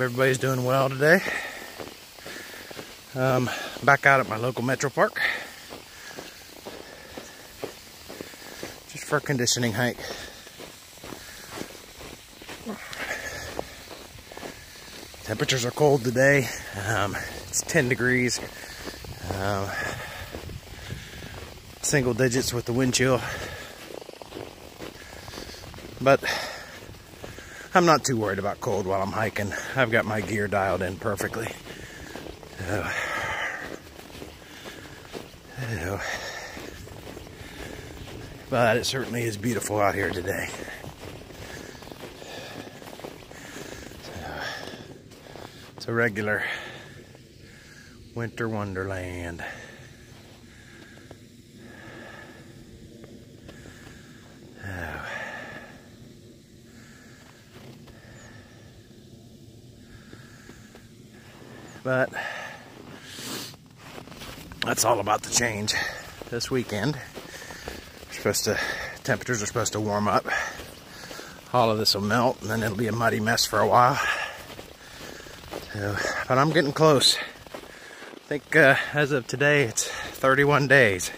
everybody's doing well today. Back out at my local metro park. Just for a conditioning hike. Temperatures are cold today. It's 10 degrees. Single digits with the wind chill. But I'm not too worried about cold while I'm hiking. I've got my gear dialed in perfectly. But it certainly is beautiful out here today. It's a regular winter wonderland. But that's all about to change this weekend. Temperatures are supposed to warm up. All of this will melt, and then it'll be a muddy mess for a while. But I'm getting close. I think as of today, it's 31 days.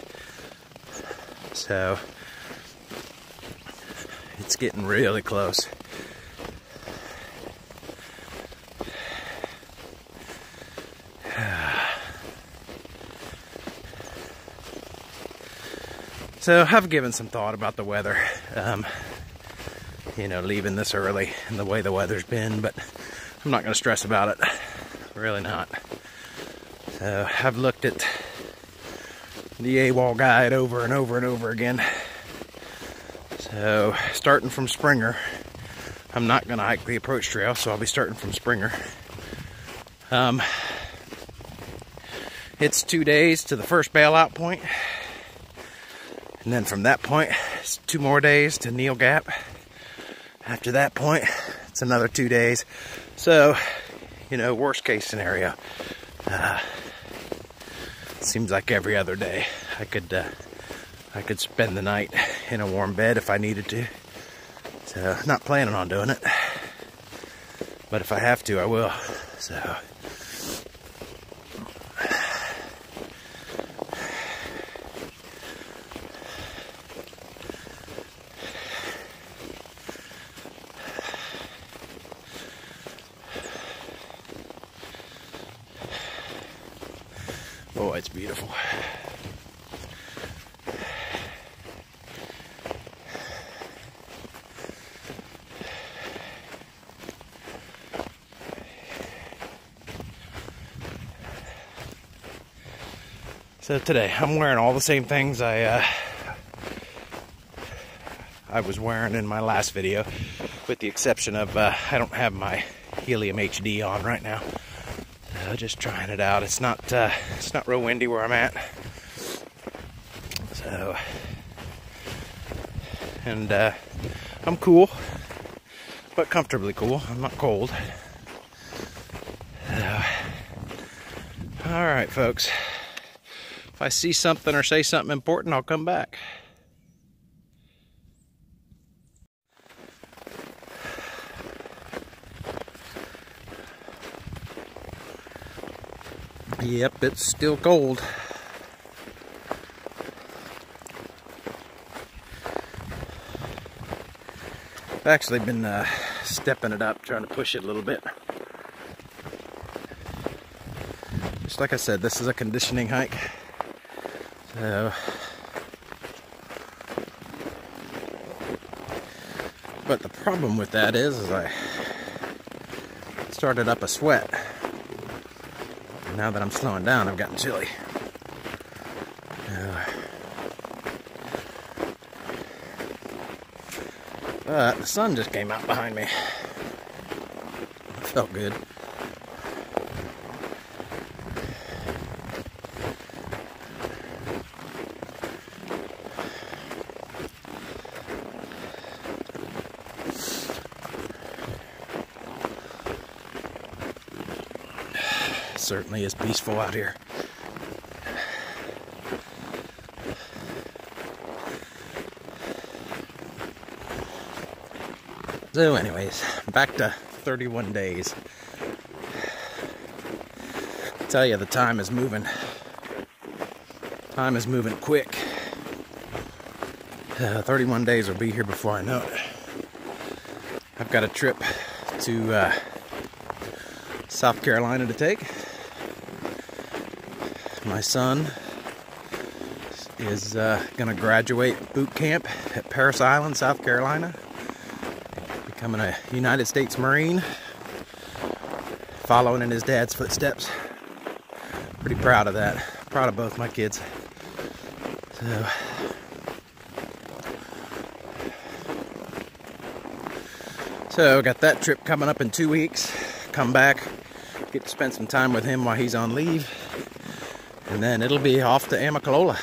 So it's getting really close. So I've given some thought about the weather, you know, leaving this early and the way the weather's been, but I'm not going to stress about it, really not. So I've looked at the AWOL guide over and over and over again. So starting from Springer, I'm not going to hike the approach trail, so I'll be starting from Springer. It's 2 days to the first bailout point. And then from that point, it's 2 more days to Neal Gap. After that point, it's another 2 days. So, you know, worst case scenario. Seems like every other day I could spend the night in a warm bed if I needed to. So, not planning on doing it. But if I have to, I will. So. Oh, it's beautiful. So today, I'm wearing all the same things I was wearing in my last video, with the exception of I don't have my Helium HD on right now. Just trying it out. It's not real windy where I'm at. So, and I'm cool, but comfortably cool. I'm not cold. All right, folks. If I see something or say something important, I'll come back. Yep, it's still cold. I've actually been stepping it up, trying to push it a little bit. Just like I said, this is a conditioning hike. So, but the problem with that is I started up a sweat. Now that I'm slowing down, I've gotten chilly. But the sun just came out behind me. It felt good. Certainly is peaceful out here. So anyways, back to 31 days. tell you, the time is moving. Time is moving quick. 31 days will be here before I know it. I've got a trip to South Carolina to take. My son is going to graduate boot camp at Parris Island, South Carolina. Becoming a United States Marine. Following in his dad's footsteps. Pretty proud of that. Proud of both my kids. So got that trip coming up in 2 weeks. Come back, get to spend some time with him while he's on leave. And then it'll be off to Amicalola.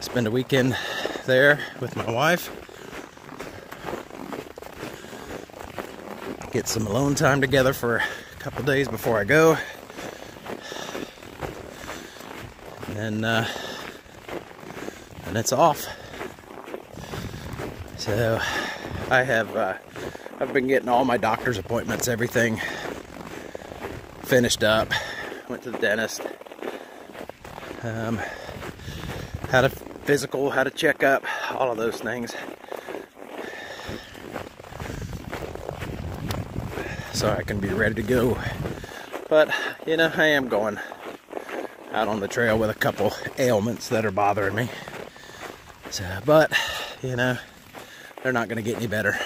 Spend a weekend there with my wife. Get some alone time together for a couple days before I go. And it's off. So I've been getting all my doctor's appointments, everything finished up. Went to the dentist. Had a physical, had a checkup, all of those things. So I can be ready to go. But, you know, I am going out on the trail with a couple ailments that are bothering me. So, but, you know, they're not going to get any better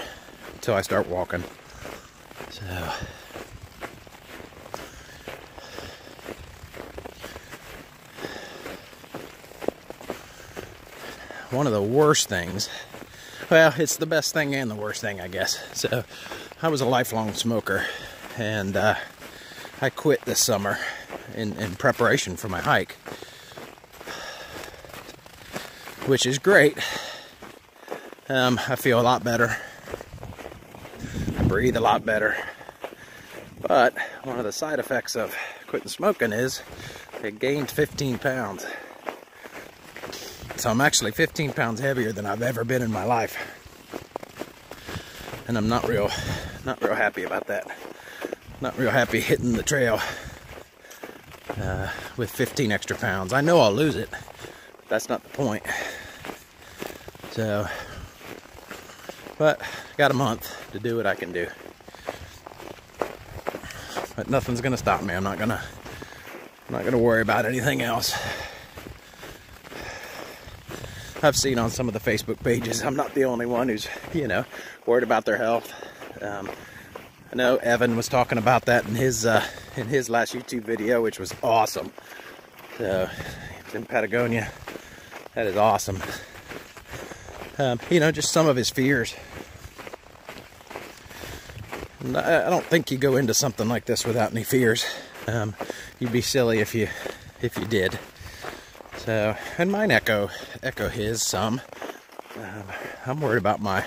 until I start walking. So, one of the worst things, well, it's the best thing and the worst thing, I guess. So, I was a lifelong smoker, and I quit this summer in preparation for my hike, which is great. I feel a lot better. I breathe a lot better. But one of the side effects of quitting smoking is I gained 15 pounds. So I'm actually 15 pounds heavier than I've ever been in my life. And I'm not real happy about that. Not real happy hitting the trail with 15 extra pounds. I know I'll lose it, but that's not the point. So, but got a month to do what I can do. But nothing's gonna stop me. I'm not gonna worry about anything else. I've seen on some of the Facebook pages, I'm not the only one who's, you know, worried about their health. I know Evan was talking about that in his last YouTube video, which was awesome. So, it's in Patagonia. That is awesome. You know, just some of his fears. And I don't think you go into something like this without any fears. You'd be silly if you did. So, and mine echo his some. I'm worried about my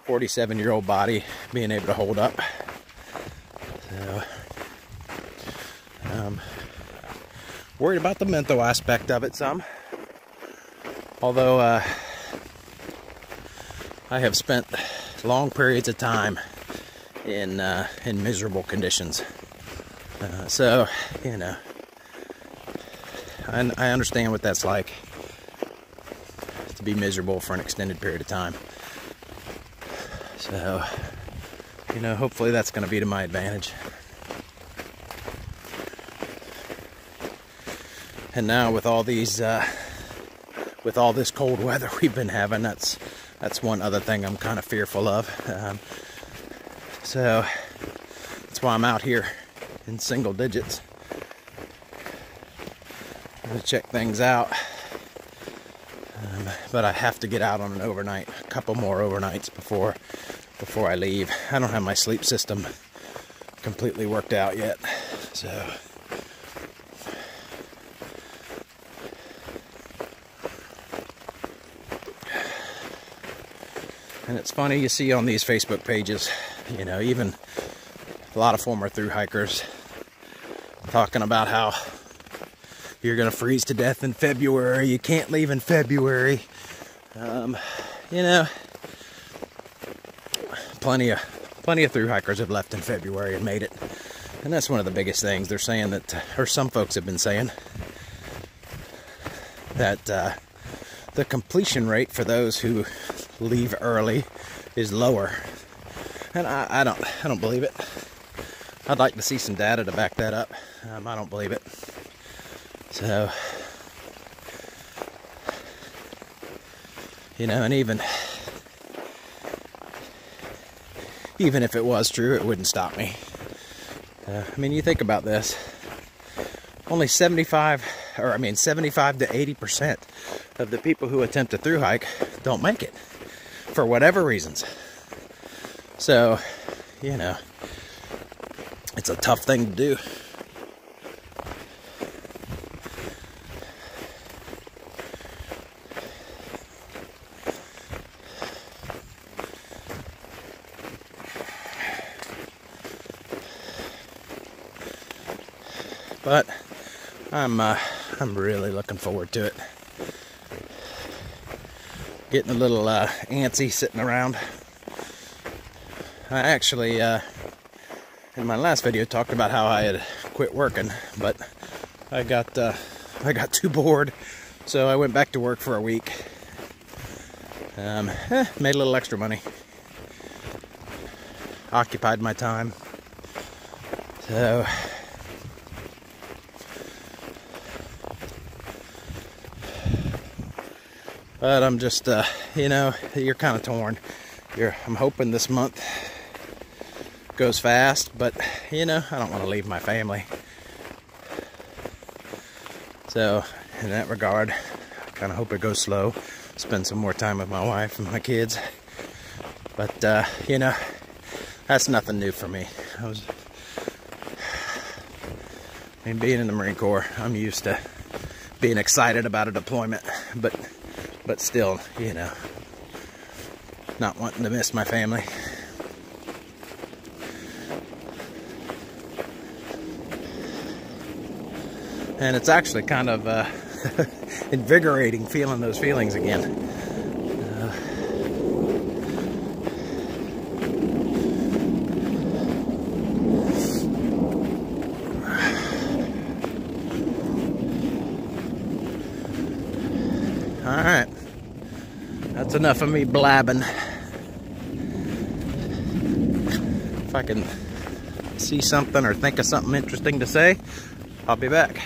47-year-old body being able to hold up. So, worried about the mental aspect of it some. Although I have spent long periods of time in miserable conditions. So, you know, I understand what that's like, to be miserable for an extended period of time. So, you know, hopefully that's going to be to my advantage. And now with all these, with all this cold weather we've been having, that's one other thing I'm kind of fearful of. So that's why I'm out here in single digits to check things out. But I have to get out on an overnight, a couple more overnights before I leave. I don't have my sleep system completely worked out yet, so. And it's funny, you see on these Facebook pages, you know, even a lot of former thru hikers talking about how you're gonna freeze to death in February, you can't leave in February. You know, plenty of thru hikers have left in February and made it. And that's one of the biggest things. They're saying that, or some folks have been saying, that the completion rate for those who leave early is lower. And I don't believe it. I'd like to see some data to back that up. I don't believe it. So, you know, and even if it was true, it wouldn't stop me. I mean, you think about this. Only 75 to 80% of the people who attempt a thru hike don't make it for whatever reasons. So, you know, it's a tough thing to do. But I'm really looking forward to it. Getting a little antsy sitting around. I actually in my last video talked about how I had quit working, but I got too bored, so I went back to work for a week. Made a little extra money. Occupied my time. So but I'm just, you know, you're kind of torn. I'm hoping this month goes fast, but, you know, I don't want to leave my family. So, in that regard, I kind of hope it goes slow. Spend some more time with my wife and my kids. But, you know, that's nothing new for me. Being in the Marine Corps, I'm used to being excited about a deployment, but still, you know, not wanting to miss my family. And it's actually kind of invigorating feeling those feelings again. All right. That's enough of me blabbing. If I can see something or think of something interesting to say, I'll be back.